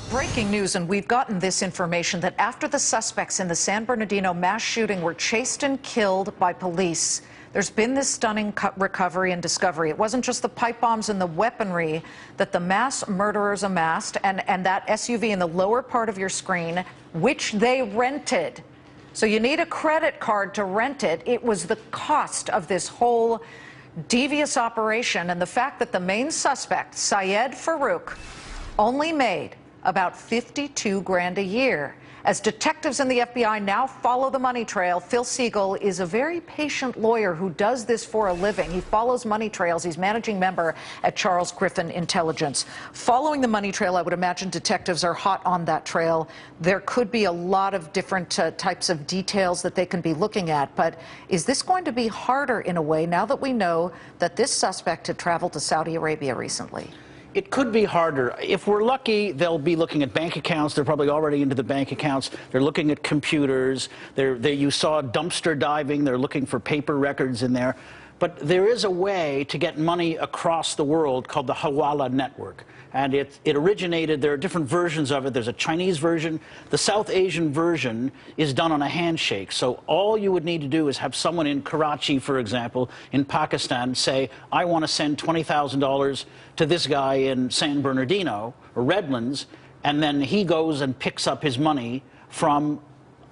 Breaking news, and we've gotten this information that after the suspects in the San Bernardino mass shooting were chased and killed by police, there's been this stunning recovery and discovery. It wasn't just the pipe bombs and the weaponry that the mass murderers amassed, and that SUV in the lower part of your screen, which they rented. So you need a credit card to rent it. It was the cost of this whole devious operation, and the fact that the main suspect, Syed Farouk, only made about 52 grand a year. As detectives in the FBI now follow the money trail, Phil Segal is a very patient lawyer who does this for a living. He follows money trails. He's managing member at Charles Griffin Intelligence. Following the money trail, I would imagine detectives are hot on that trail. There could be a lot of different types of details that they can be looking at. But is this going to be harder in a way now that we know that this suspect had traveled to Saudi Arabia recently? It could be harder. If we're lucky, they'll be looking at bank accounts. They're probably already into the bank accounts. They're looking at computers. You saw dumpster diving. They're looking for paper records in there. But there is a way to get money across the world called the Hawala network. And it originated, there are different versions of it. There's a Chinese version. The South Asian version is done on a handshake. So all you would need to do is have someone in Karachi, for example, in Pakistan, say, I want to send $20,000 to this guy in San Bernardino or Redlands, and then he goes and picks up his money from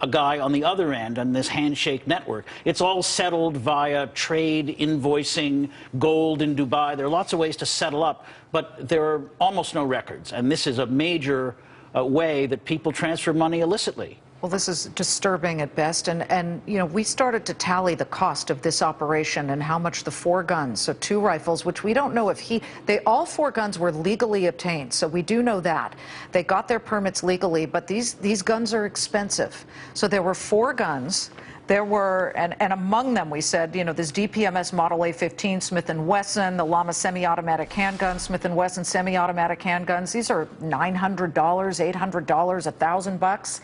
a guy on the other end on this handshake network. It's all settled via trade, invoicing, gold in Dubai. There are lots of ways to settle up, but there are almost no records. And this is a major way that people transfer money illicitly. Well, this is disturbing at best, and you know, we started to tally the cost of this operation and how much the 4 guns, so 2 rifles, which we don't know if all 4 guns were legally obtained, so we do know that. They got their permits legally, but these guns are expensive. So there were 4 guns. There were, and among them, we said, you know, this DPMS Model A15 Smith & Wesson, the Llama semi-automatic handgun, Smith & Wesson semi-automatic handguns. These are $900, $800, $1,000.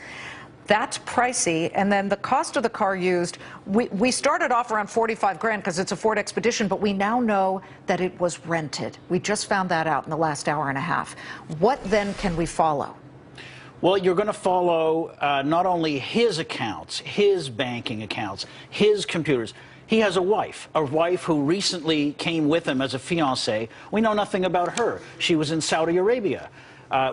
That's pricey, and then the cost of the car used, we started off around 45 grand because it's a Ford Expedition, but we now know that it was rented. We just found that out in the last hour and a half. What then can we follow? Well, you're going to follow not only his accounts, his banking accounts, his computers. He has a wife who recently came with him as a fiancée. We know nothing about her. She was in Saudi Arabia.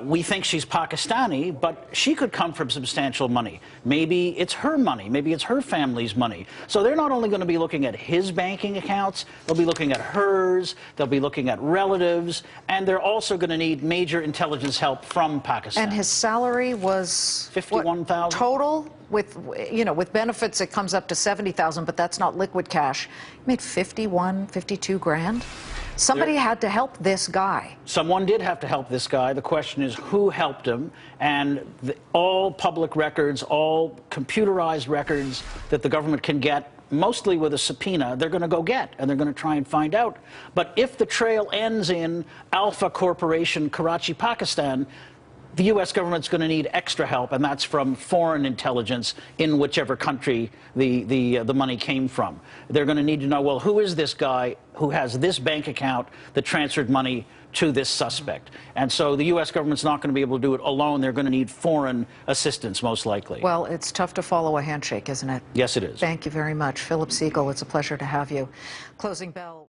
We think she's Pakistani, but she could come from substantial money. Maybe it's her money. Maybe it's her family's money. So they're not only going to be looking at his banking accounts, they'll be looking at hers, they'll be looking at relatives, and they're also going to need major intelligence help from Pakistan. And his salary was $51,000 total? With, you know, with benefits, it comes up to $70,000, but that's not liquid cash. He made 52 grand. Somebody had to help this guy. Someone did have to help this guy. The question is who helped him, and all public records, all computerized records that the government can get, mostly with a subpoena, they're going to go get, and they're going to try and find out. But if the trail ends in Alpha Corporation, Karachi, Pakistan, the U.S. government's going to need extra help, and that's from foreign intelligence in whichever country the money came from. They're going to need to know, well, who is this guy who has this bank account that transferred money to this suspect? And so the U.S. government's not going to be able to do it alone. They're going to need foreign assistance, most likely. Well, it's tough to follow a handshake, isn't it? Yes, it is. Thank you very much. Philip Segal, it's a pleasure to have you. Closing bell.